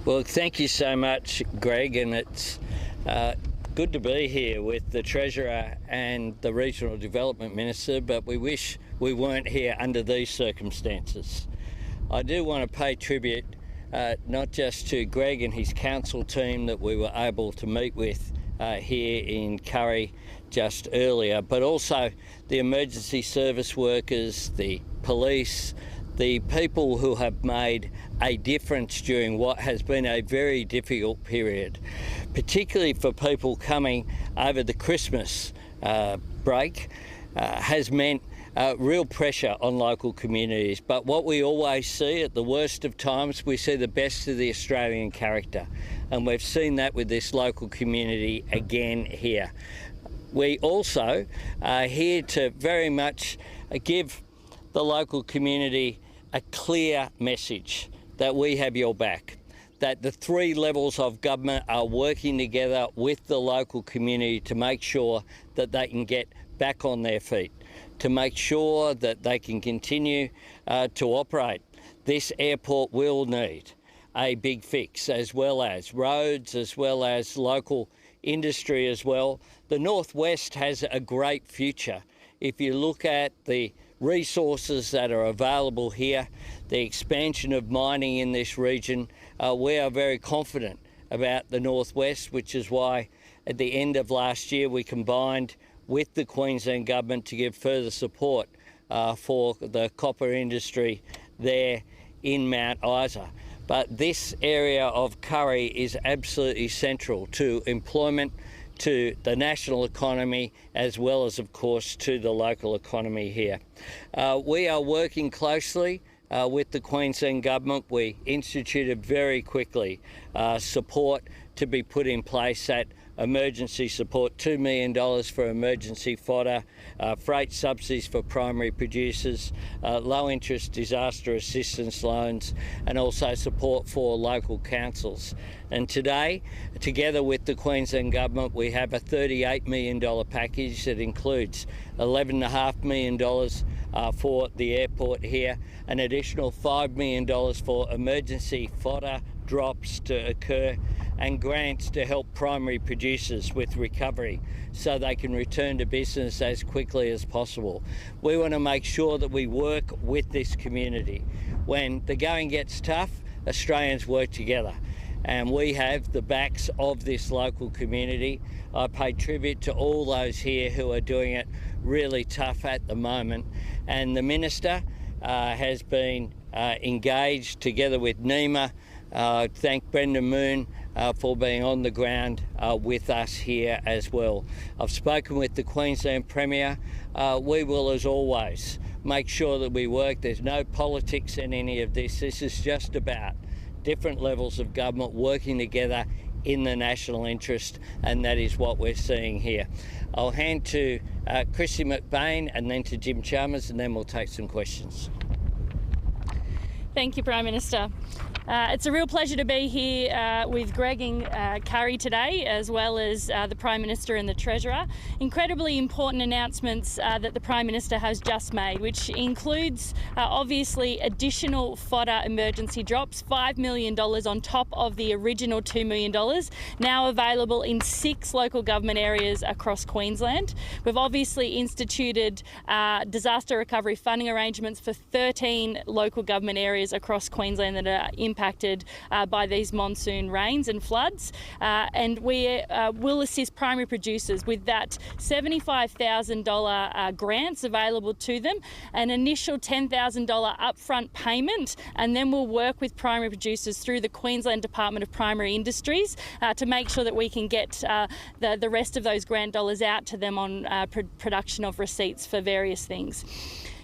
Well, thank you so much, Greg, and it's good to be here with the Treasurer and the Regional Development Minister, but we wish we weren't here under these circumstances. I do want to pay tribute not just to Greg and his council team that we were able to meet with here in Curry just earlier, but also the emergency service workers, the police, the people who have made a difference during what has been a very difficult period, particularly for people coming over the Christmas break, has meant real pressure on local communities. But what we always see at the worst of times, we see the best of the Australian character. And we've seen that with this local community again here. We also are here to very much give the local community a clear message that we have your back, that the three levels of government are working together with the local community to make sure that they can get back on their feet, to make sure that they can continue to operate. This airport will need a big fix, as well as roads, as well as local industry as well. The Northwest has a great future. If you look at the resources that are available here, the expansion of mining in this region, we are very confident about the Northwest, which is why at the end of last year we combined with the Queensland Government to give further support for the copper industry there in Mount Isa. But this area of Curry is absolutely central to employment, to the national economy, as well as, of course, to the local economy here. We are working closely with the Queensland Government. We instituted very quickly support to be put in place, that emergency support, $2 million for emergency fodder, freight subsidies for primary producers, low interest disaster assistance loans, and also support for local councils. And today, together with the Queensland Government, we have a $38 million package that includes $11.5 million for the airport here, an additional $5 million for emergency fodder drops to occur, and grants to help primary producers with recovery so they can return to business as quickly as possible. We want to make sure that we work with this community. When the going gets tough, Australians work together, and we have the backs of this local community. I pay tribute to all those here who are doing it really tough at the moment, and the Minister has been engaged together with NEMA. Thank Brendan Moon for being on the ground with us here as well. I've spoken with the Queensland Premier. We will, as always, make sure that we work. There's no politics in any of this. This is just about different levels of government working together in the national interest, and that is what we're seeing here. I'll hand to Chrissy McBain and then to Jim Chalmers, and then we'll take some questions. Thank you, Prime Minister. It's a real pleasure to be here with Greg in Curry today, as well as the Prime Minister and the Treasurer. Incredibly important announcements that the Prime Minister has just made, which includes obviously additional fodder emergency drops, $5 million on top of the original $2 million, now available in 6 local government areas across Queensland. We've obviously instituted disaster recovery funding arrangements for 13 local government areas across Queensland that are impacted by these monsoon rains and floods, and we will assist primary producers with that $75,000 grants available to them, an initial $10,000 upfront payment, and then we'll work with primary producers through the Queensland Department of Primary Industries to make sure that we can get the rest of those grant dollars out to them on production of receipts for various things.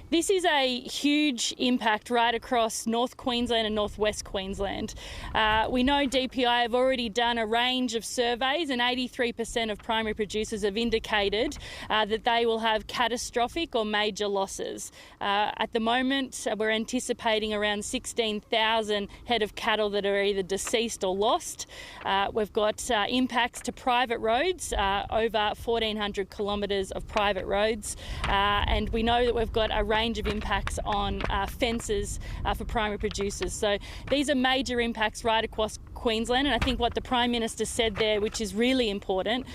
This is a huge impact right across North Queensland and North West Queensland. We know DPI have already done a range of surveys, and 83% of primary producers have indicated that they will have catastrophic or major losses. At the moment, we're anticipating around 16,000 head of cattle that are either deceased or lost. We've got impacts to private roads, over 1,400 kilometres of private roads, and we know that we've got a range of impacts on fences for primary producers. So these are major impacts right across Queensland. And I think what the Prime Minister said there, which is really important,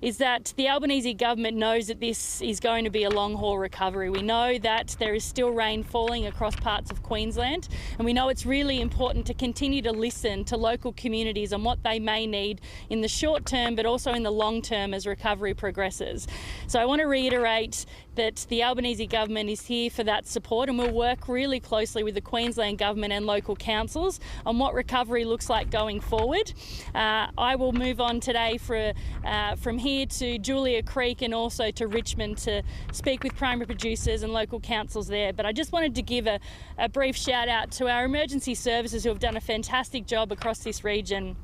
is that the Albanese government knows that this is going to be a long-haul recovery. We know that there is still rain falling across parts of Queensland, and we know it's really important to continue to listen to local communities on what they may need in the short term, but also in the long term as recovery progresses. So I want to reiterate that the Albanese government is here for that support, and we'll work really closely with the Queensland government and local councils on what recovery looks like going forward. I will move on today from here to Julia Creek and also to Richmond to speak with primary producers and local councils there. But I just wanted to give a brief shout out to our emergency services who have done a fantastic job across this region.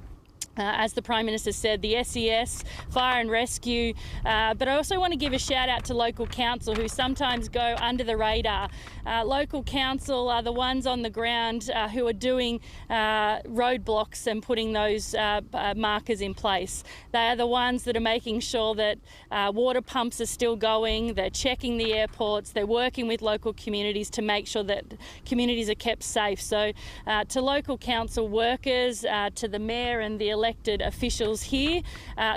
As the Prime Minister said, the SES, Fire and Rescue, but I also want to give a shout out to local council who sometimes go under the radar. Local council are the ones on the ground who are doing roadblocks and putting those markers in place. They are the ones that are making sure that water pumps are still going, they're checking the airports, they're working with local communities to make sure that communities are kept safe. So to local council workers, to the Mayor and the elected officials here,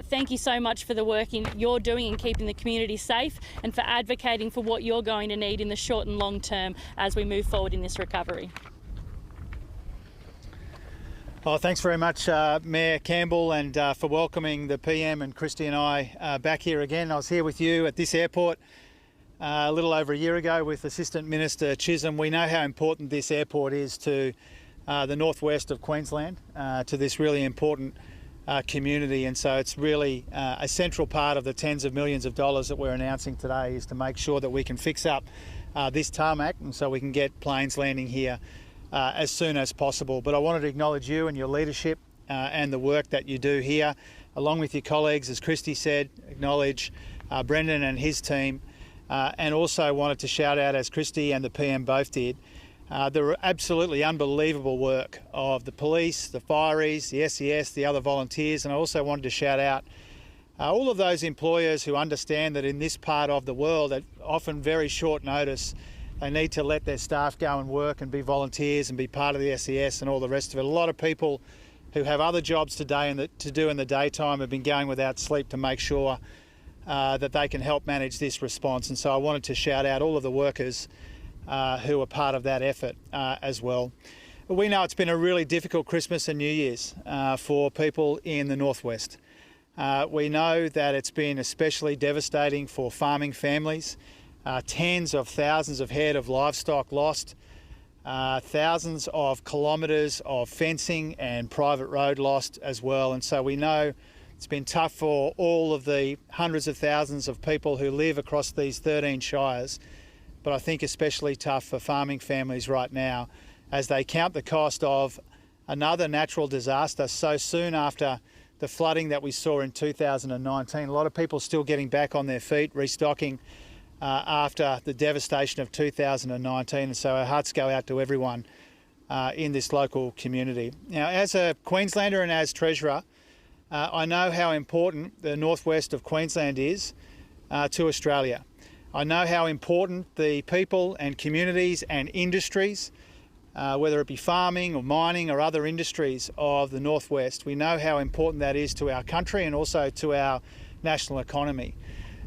thank you so much for the work you're doing in keeping the community safe and for advocating for what you're going to need in the short and long term as we move forward in this recovery. Oh, thanks very much, Mayor Campbell, and for welcoming the PM and Christy and I back here again. I was here with you at this airport a little over a year ago with Assistant Minister Chisholm. We know how important this airport is to the northwest of Queensland, to this really important community, and so it's really a central part of the tens of millions of dollars that we're announcing today is to make sure that we can fix up this tarmac and so we can get planes landing here as soon as possible. But I wanted to acknowledge you and your leadership and the work that you do here, along with your colleagues, as Christy said, acknowledge Brendan and his team, and also wanted to shout out, as Christy and the PM both did, the absolutely unbelievable work of the police, the fireys, the SES, the other volunteers, and I also wanted to shout out all of those employers who understand that in this part of the world, at often very short notice, they need to let their staff go and work and be volunteers and be part of the SES and all the rest of it. A lot of people who have other jobs today and to do in the daytime have been going without sleep to make sure that they can help manage this response. And so I wanted to shout out all of the workers who are part of that effort as well. We know it's been a really difficult Christmas and New Year's for people in the northwest. We know that it's been especially devastating for farming families. Tens of thousands of head of livestock lost, thousands of kilometres of fencing and private road lost as well. And so we know it's been tough for all of the hundreds of thousands of people who live across these 13 shires, but I think especially tough for farming families right now as they count the cost of another natural disaster so soon after the flooding that we saw in 2019. A lot of people still getting back on their feet, restocking after the devastation of 2019, and so our hearts go out to everyone in this local community. Now, as a Queenslander and as Treasurer, I know how important the northwest of Queensland is to Australia. I know how important the people and communities and industries, whether it be farming or mining or other industries of the northwest, we know how important that is to our country and also to our national economy.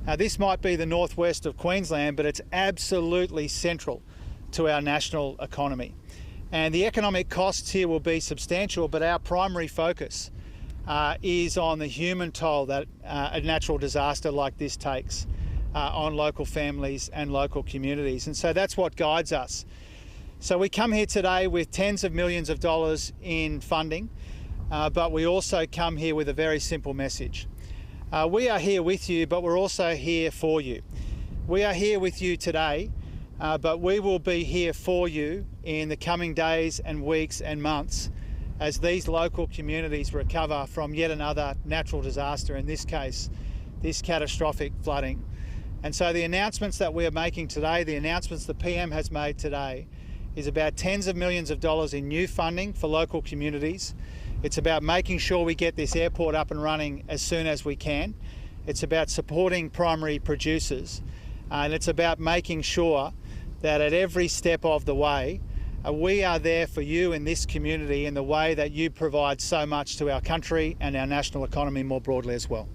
Now, this might be the northwest of Queensland, but it's absolutely central to our national economy. And the economic costs here will be substantial, but our primary focus is on the human toll that a natural disaster like this takes on local families and local communities. And so that's what guides us. So we come here today with tens of millions of dollars in funding, but we also come here with a very simple message. We are here with you, but we're also here for you. We are here with you today, but we will be here for you in the coming days and weeks and months as these local communities recover from yet another natural disaster, in this case, this catastrophic flooding. And so the announcements that we are making today, the announcements the PM has made today, is about tens of millions of dollars in new funding for local communities. It's about making sure we get this airport up and running as soon as we can. It's about supporting primary producers, and it's about making sure that at every step of the way We are there for you in this community in the way that you provide so much to our country and our national economy more broadly as well.